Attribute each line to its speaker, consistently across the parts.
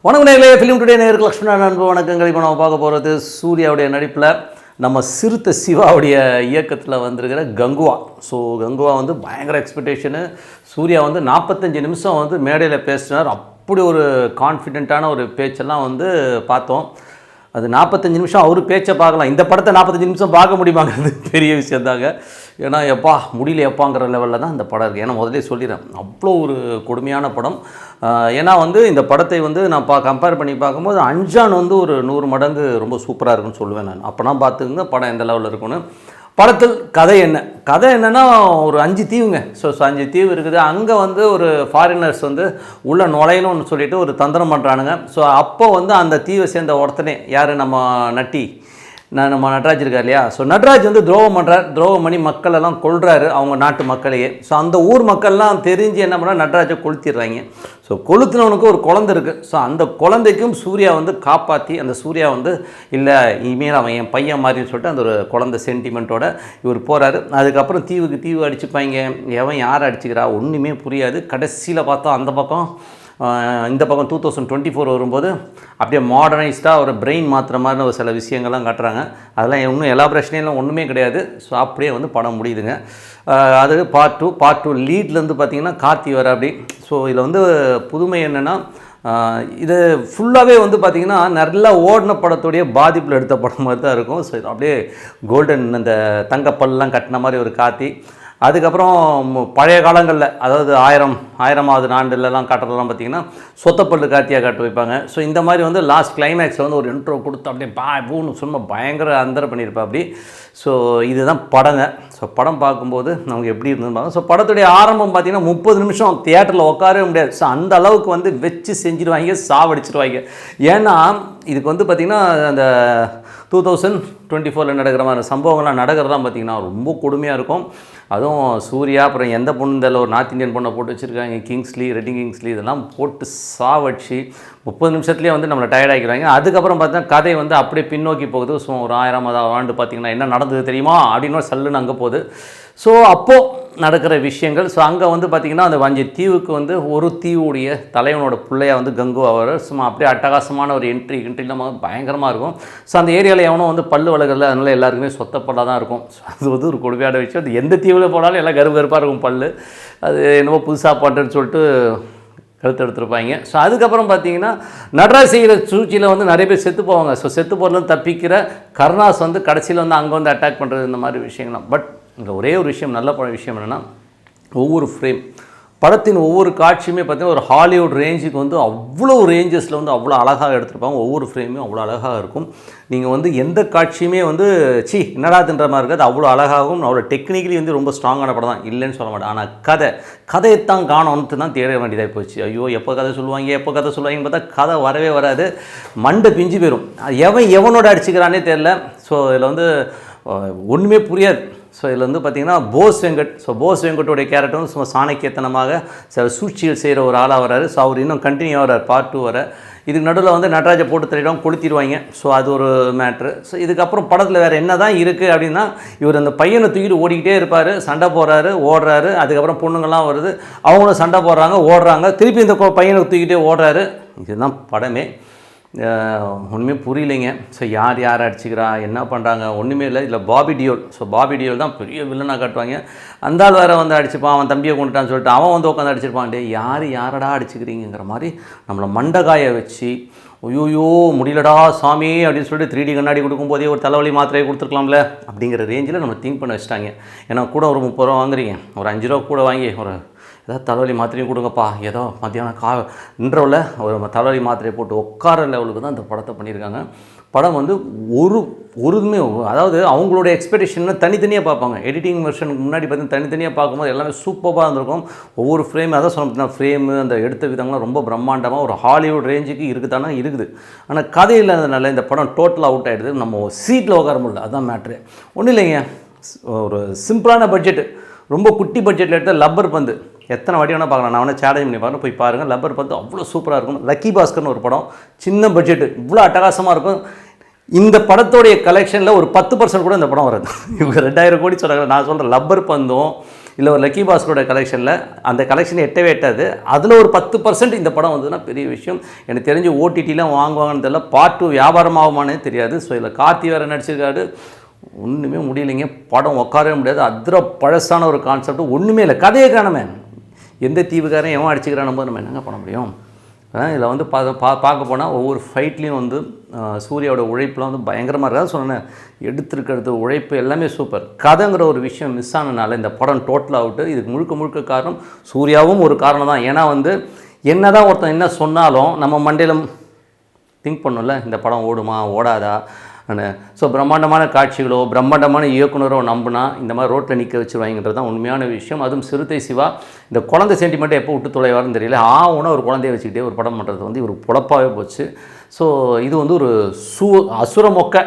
Speaker 1: வணக்கம் நேயர்களே, film today நேயருக்கு Lakshmana நண்பு வணக்கங்கள். இப்போ நம்ம பார்க்க போகிறது சூர்யாவுடைய நடிப்பில் நம்ம சிறுத்தை சிவாவுடைய இயக்கத்தில் வந்திருக்கிற கங்குவா. ஸோ கங்குவா வந்து பயங்கர எக்ஸ்பெக்டேஷனு. சூர்யா வந்து 45 நிமிஷம் வந்து மேடையில் பேசினார். அப்படி ஒரு கான்ஃபிடென்ட்டான ஒரு பேச்செல்லாம் வந்து பார்த்தோம். அது 45 நிமிஷம் அவர் பேச்சை பார்க்கலாம். இந்த படத்தை 45 நிமிஷம் பார்க்க முடியுமாங்கிறது பெரிய விஷயந்தாங்க. ஏன்னா எப்பா முடியல எப்பாங்கிற லெவலில் தான் இந்த படம் இருக்குது. ஏன்னா முதலே சொல்லிடுறேன், அவ்வளோ ஒரு கொடுமையான படம். ஏன்னா வந்து இந்த படத்தை வந்து நான் கம்பேர் பண்ணி பார்க்கும்போது அஞ்சான் வந்து ஒரு 100 மடங்கு ரொம்ப சூப்பராக இருக்குன்னு சொல்லுவேன் நான். அப்போனா பார்த்துக்குங்க படம் எந்த லெவலில் இருக்குன்னு. படத்தில் கதை என்னென்னா ஒரு 5 தீவுங்க. ஸோ 5 தீவு இருக்குது. அங்கே வந்து ஒரு ஃபாரினர்ஸ் வந்து உள்ளே நுழையணும்னு சொல்லிட்டு ஒரு தந்திரம் பண்ணுறானுங்க. ஸோ அப்போ வந்து அந்த தீவை சேர்ந்த ஒருத்தனே யார், நம்ம நம்ம நட்ராஜ் இருக்கார் இல்லையா. ஸோ நட்ராஜ் வந்து துரோகம் பண்ணுறார். துரோகம் பண்ணி மக்களெல்லாம் கொள்கிறாரு, அவங்க நாட்டு மக்களையே. ஸோ அந்த ஊர் மக்கள்லாம் தெரிஞ்சு என்ன பண்ணால் நட்ராஜை கொளுத்திடுறாங்க. ஸோ கொளுத்தினவனுக்கு ஒரு குழந்தை இருக்குது. ஸோ அந்த குழந்தைக்கும் சூர்யா வந்து காப்பாற்றி, அந்த சூர்யா வந்து இல்லை இனிமேல் அவன் என் பையன் மாதிரின்னு சொல்லிட்டு அந்த ஒரு குழந்தை சென்டிமெண்ட்டோட இவர் போகிறாரு. அதுக்கப்புறம் தீவுக்கு தீவு அடிச்சுப்பாங்க. எவன் யார் அடிச்சுக்கிறா ஒன்றுமே புரியாது. கடைசியில் பார்த்தா அந்த பக்கம் இந்த பக்கம் 2024 வரும்போது அப்படியே மாடர்னைஸ்டாக ஒரு பிரெயின் மாற்றுற மாதிரி ஒரு சில விஷயங்கள்லாம் காட்டுறாங்க. அதெல்லாம் இன்னும் எலாபரேஷனெல்லாம் ஒன்றுமே கிடையாது. ஸோ அப்படியே வந்து படம் முடியுதுங்க. அது பார்ட் டூ லீட்லேருந்து பார்த்திங்கன்னா கார்த்தி வர அப்படி. ஸோ இதில் வந்து புதுமை என்னென்னா, இது ஃபுல்லாகவே வந்து பார்த்திங்கன்னா நல்லா ஓடின படத்துடைய பாதிப்பில் எடுத்த படம் மாதிரி தான் இருக்கும். ஸோ இது அப்படியே கோல்டன் அந்த தங்கப்பல்லாம் கட்டின மாதிரி ஒரு கார்த்தி. அதுக்கப்புறம் பழைய காலங்களில், அதாவது 1000வது ஆண்டுலலாம் காட்டுறதெல்லாம் பார்த்திங்கன்னா சொத்தப்பல்லு கார்த்தியாக காட்டு வைப்பாங்க. ஸோ இந்த மாதிரி வந்து லாஸ்ட் கிளைமேக்ஸில் வந்து ஒரு இன்ட்ரோ கொடுத்து அப்படியே பூன்னு சும்மா பயங்கர அந்தர பண்ணியிருப்பா அப்படி. ஸோ இதுதான் படங்க. ஸோ படம் பார்க்கும்போது நமக்கு எப்படி இருந்ததுன்னு பார்க்க. ஸோ படத்துடைய ஆரம்பம் பார்த்திங்கன்னா 30 நிமிஷம் தியேட்டரில் உட்காரவே முடியாது. ஸோ அந்த அளவுக்கு வந்து வச்சு செஞ்சுருவாங்க, சாவடிச்சிருவாங்க. ஏன்னா இதுக்கு வந்து பார்த்திங்கன்னா அந்த 2024 நடக்கிற மாதிரி சம்பவங்கள்லாம் நடக்கிறதான் பார்த்திங்கன்னா ரொம்ப கொடுமையாக இருக்கும். அதுவும் சூர்யா அப்புறம் எந்த பொண்ணு தெரியல, ஒரு நார்த் இந்தியன் பொண்ணை போட்டு வச்சுருக்காங்க, ரெட்டிங் கிங்ஸ்லி இதெல்லாம் போட்டு சாவடிச்சு 30 நிமிஷத்துலேயே வந்து நம்மளை டயர்டாகிக்கிறாங்க. அதுக்கப்புறம் பார்த்தீங்கன்னா கதை வந்து அப்படியே பின்னோக்கி போகுது. ஸோ ஒரு 1000வது ஆண்டு பார்த்திங்கன்னா என்ன நடந்தது தெரியுமா அப்படின்னு சல்லுன்னு அங்கே போகுது. ஸோ அப்போது நடக்கிற விஷயங்கள். ஸோ அங்கே வந்து பார்த்திங்கன்னா அந்த 5 தீவுக்கு வந்து ஒரு தீவுடைய தலைவனோட பிள்ளையாக வந்து கங்கு அவர் சும்மா அப்படியே அட்டகாசமான ஒரு என்ட்ரிலாம் பயங்கரமாக இருக்கும். ஸோ அந்த ஏரியாவில் எவனும் வந்து பல்லு வளர்கல, அதனால் எல்லாருக்குமே சொத்தப்பல்லாக தான் இருக்கும். ஸோ அது வந்து ஒரு கொடுமையான விஷயம். அது எந்த தீவில் போனாலும் எல்லாம் கருப்பாக இருக்கும் பல்லு. அது என்னவோ புதுசாக பண்ணுறேன்னு சொல்லிட்டு கழுத்து எடுத்துருப்பாங்க. ஸோ அதுக்கப்புறம் பார்த்தீங்கன்னா நடராஜ் செய்கிற சூழ்ச்சியில் வந்து நிறைய பேர் செத்து போவாங்க. ஸோ செத்து போகிறதுலேருந்து தப்பிக்கிற கருணாஸ் வந்து கடைசியில் வந்து அங்கே வந்து அட்டாக் பண்ணுறது, இந்த மாதிரி விஷயங்கள்லாம். பட் இங்கே ஒரே ஒரு விஷயம், நல்ல விஷயம் என்னென்னா, ஒவ்வொரு ஃப்ரேம் படத்தின் ஒவ்வொரு காட்சியுமே பார்த்திங்கன்னா ஒரு ஹாலிவுட் ரேஞ்சுக்கு வந்து அவ்வளோ ரேஞ்சஸில் வந்து அவ்வளோ அழகாக எடுத்துருப்பாங்க. ஒவ்வொரு ஃப்ரேமும் அவ்வளோ அழகாக இருக்கும். நீங்கள் வந்து எந்த காட்சியுமே வந்து என்னடாதுன்ற மாதிரி இருக்காது. அவ்வளோ அழகாகவும் அவ்வளோ டெக்னிக்கலி வந்து ரொம்ப ஸ்ட்ராங்கான படம் தான், இல்லைன்னு சொல்ல மாட்டேன். ஆனால் கதையைத்தான் காணோன்ட்டு தான் தேட வேண்டியதாக போச்சு. ஐயோ எப்போ கதை சொல்லுவாங்கன்னு பார்த்தா கதை வரவே வராது. மண்டை பிஞ்சு போயிடும். எவனோட அடிச்சுக்கிறானே தெரில. ஸோ இதில் வந்து ஒன்றுமே புரியாது. ஸோ இதில் வந்து பார்த்திங்கன்னா போஸ் வெங்கட்டோடைய கேரக்டர் வந்து சும்மா சாணக்கியத்தனமாக சில சூழ்ச்சிகள் செய்கிற ஒரு ஆளாக வராரு. ஸோ அவர் இன்னும் கண்டினியூ ஆகிறார், பார்ட் 2 வர. இதுக்கு நடுவில் வந்து நட்ராஜை போட்டு தள்ளிடும், கொளுத்திடுவாங்க. ஸோ அது ஒரு மேட்ரு. ஸோ இதுக்கப்புறம் படத்தில் வேறு என்ன தான் இருக்குது அப்படின்னா, இவர் அந்த பையனை தூக்கிட்டு ஓடிக்கிட்டே இருப்பார், சண்டை போடுறாரு, ஓடுறாரு. அதுக்கப்புறம் பொண்ணுங்கள்லாம் வருது, அவங்களும் சண்டை போடுறாங்க, ஓடுறாங்க, திருப்பி இந்த பையனை தூக்கிட்டே ஓடுறாரு. இதுதான் படமே. ஒன்றுமே புரியலைங்க. ஸோ யார் அடிச்சுக்கிறா, என்ன பண்ணுறாங்க ஒன்றுமே இல்லை. இதில் பாபி டியோல் தான் பெரிய வில்லனாக காட்டுவாங்க. அந்த ஆள் வேறு வந்து அடிச்சுப்பான், அவன் தம்பியை கொண்டுட்டான்னு சொல்லிட்டு அவன் வந்து உட்காந்து அடிச்சிருப்பான். யாரடா அடிச்சுக்கிறீங்கிற மாதிரி நம்மளை மண்டகாய வச்சு, ஐயோயோ முடியலடா சாமி அப்படின்னு சொல்லிட்டு 3D கண்ணாடி கொடுக்கும்போதே ஒரு தலைவலி மாத்திரையை கொடுத்துருக்கலாம்ல அப்படிங்கிற ரேஞ்சில் நம்ம திங்க் பண்ண வச்சுட்டாங்க. ஏன்னா கூட ஒரு 30 ரூபா வாங்குறீங்க, ஒரு 5 ரூபா கூட வாங்கி ஒரு ஏதாவது தலைவலி மாத்திரையும் கொடுங்கப்பா, ஏதோ மத்தியானம் இன்ட்ரோவில் ஒரு தலைவலி மாத்திரையை போட்டு உட்கார லெவலுக்கு தான் இந்த படத்தை பண்ணியிருக்காங்க. படம் வந்து ஒருமே, அதாவது அவங்களோட எக்ஸ்பெக்டேஷன் தனித்தனியாக பார்ப்பாங்க. எடிட்டிங் வெர்ஷனுக்கு முன்னாடி பார்த்தீங்கன்னா தனித்தனியாக பார்க்கும்போது எல்லாமே சூப்பராக இருந்திருக்கும். ஒவ்வொரு ஃப்ரேம் அதான் சொன்ன ஃப்ரேமு அந்த எடுத்த விதங்கள்லாம் ரொம்ப பிரம்மாண்டமாக ஒரு ஹாலிவுட் ரேஞ்சுக்கு இருக்குது. ஆனால் கதை இல்லாததுனால இந்த படம் டோட்டலாக அவுட் ஆகிடுது. நம்ம சீட்டில் உட்கார முடியல, அதுதான் மேட்ரு. ஒன்றும் இல்லைங்க, ஒரு சிம்பிளான பட்ஜெட்டு, ரொம்ப குட்டி பட்ஜெட்டில் எடுத்த லப்பர் பந்து எத்தனை வாட்டி வேணால் பார்க்கலாம். நான் வேணால் சேலஞ்ச் பண்ணி பாருங்கள், போய் பாருங்கள். லப்பர் பந்து அவ்வளோ சூப்பராக இருக்கும். லக்கி பாஸ்கர்னு ஒரு படம், சின்ன பட்ஜெட்டு, இவ்வளோ அட்டகாசமாக இருக்கும். இந்த படத்தோடைய கலெக்ஷனில் ஒரு 10% கூட இந்த படம் வராது. இவங்க 2000 கோடி சொல்கிறாங்க. நான் சொல்கிறேன் லப்பர் பந்தும் இல்லை ஒரு லக்கி பாஸ்கரோட கலெக்ஷனில் அந்த கலெக்ஷன் எட்டவே எட்டாது. அதில் ஒரு 10% இந்த படம் வந்ததுன்னா பெரிய விஷயம். எனக்கு தெரிஞ்சு ஓடிடிலாம் வாங்குவாங்கன்னு தெரியல. பார்ட் 2 வியாபாரமாகுமானே தெரியாது. ஸோ இதில் கார்த்தி வேறு நடிச்சிருக்காரு. ஒன்றுமே முடியலைங்க, படம் உட்காரவே முடியாது. பழசான ஒரு கான்செப்ட், ஒன்றுமே இல்லை, கதையை காணமே. எந்த தீவுக்காரன் எவன் அடிச்சுக்கிறான் போது நம்ம என்னங்க பண்ண முடியும்? இதில் வந்து பார்க்க போனால் ஒவ்வொரு ஃபைட்லேயும் வந்து சூர்யாவோட உழைப்புலாம் வந்து பயங்கரமாக இருக்காது சொன்னேன். எடுத்துருக்கிறது உழைப்பு எல்லாமே சூப்பர். கதைங்கிற ஒரு விஷயம் மிஸ் ஆனதுனால இந்த படம் டோட்டலாக அவுட்டு. இதுக்கு முழுக்க காரணம் சூர்யாவும் ஒரு காரணம் தான். ஏன்னா வந்து என்ன தான் ஒருத்தன் என்ன சொன்னாலும் நம்ம மண்டையில் திங்க் பண்ணோம்ல, இந்த படம் ஓடுமா ஓடாதா. ஸோ பிரம்மாண்டமான காட்சிகளோ பிரம்மாண்டமான இயக்குனரோ நம்பினா இந்த மாதிரி ரோட்டில் நிற்க வச்சுருவாங்கிறது தான் உண்மையான விஷயம். அதுவும் சிறுத்தை சிவா இந்த குழந்தை சென்டிமெண்ட்டை எப்போ விட்டு தொலைவாருன்னு தெரியல. ஒரு குழந்தைய வச்சுக்கிட்டே ஒரு படம் பண்ணுறது வந்து இவர் பொழப்பாகவே போச்சு. ஸோ இது வந்து ஒரு அசுர மொக்க.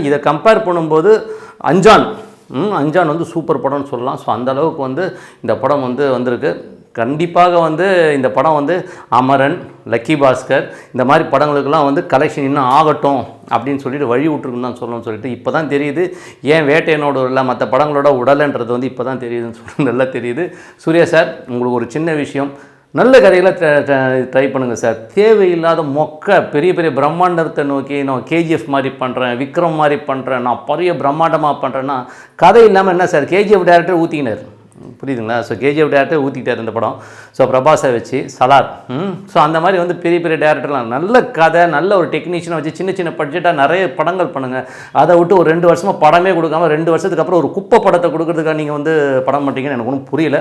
Speaker 1: இதை கம்பேர் பண்ணும்போது அஞ்சான் வந்து சூப்பர் படம்னு சொல்லலாம். ஸோ அந்தளவுக்கு வந்து இந்த படம் வந்து வந்திருக்கு. கண்டிப்பாக வந்து இந்த படம் வந்து அமரன், லக்கி பாஸ்கர் இந்த மாதிரி படங்களுக்கெல்லாம் வந்து கலெக்ஷன் இன்னும் ஆகட்டும் அப்படின்னு சொல்லிட்டு வழி விட்டுருக்குன்னு தான் சொல்லணும்னு சொல்லிட்டு இப்போ தான் தெரியுது ஏன் வேட்டையனோட இல்லை மற்ற படங்களோட உடலைன்றது வந்து இப்போ தான் தெரியுதுன்னு சொல்லி நல்லா தெரியுது. சூர்யா சார், உங்களுக்கு ஒரு சின்ன விஷயம், நல்ல கதைகளை ட்ரை பண்ணுங்கள் சார். தேவையில்லாத மொக்க பெரிய பிரம்மாண்டத்தை நோக்கி நான் கேஜிஎஃப் மாதிரி பண்ணுறேன், விக்ரம் மாதிரி பண்ணுறேன், நான் பெரிய பிரம்மாண்டமாக பண்ணுறேன்னா கதை இல்லாமல் என்ன சார்? கேஜிஎஃப் டேரக்டர் ஊற்றிக்கினார், புரியுதுங்களா? ஸோ கேஜிஎஃப் டேரக்டர் ஊற்றிக்கிட்டார் இந்த படம். ஸோ பிரபாஸை வச்சு சலார். ஸோ அந்த மாதிரி வந்து பெரிய டேரக்டர்லாம் நல்ல கதை, நல்ல ஒரு டெக்னீஷியனை வச்சு சின்ன பட்ஜெட்டாக நிறைய படங்கள் பண்ணுங்கள். அதை விட்டு ஒரு 2 வருஷமாக படமே கொடுக்காமல் 2 வருஷத்துக்கு அப்புறம் ஒரு குப்பை படத்தை கொடுக்கறதுக்காக நீங்கள் வந்து படம் பண்ணுறீங்கன்னு எனக்கு ஒன்றும் புரியல.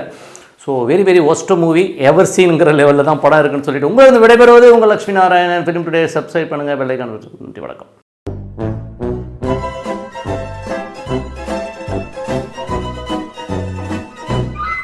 Speaker 1: ஸோ வெரி ஒஸ்ட் மூவி எவர் சீனுங்கிற லெவலில் தான் படம் இருக்குன்னு சொல்லிட்டு உங்களுக்கு விடைபெறுவது உங்கள் Lakshmi Narayanan. Film today subscribe பண்ணுங்கள், பெல் ஐகான். நன்றி, வணக்கம்.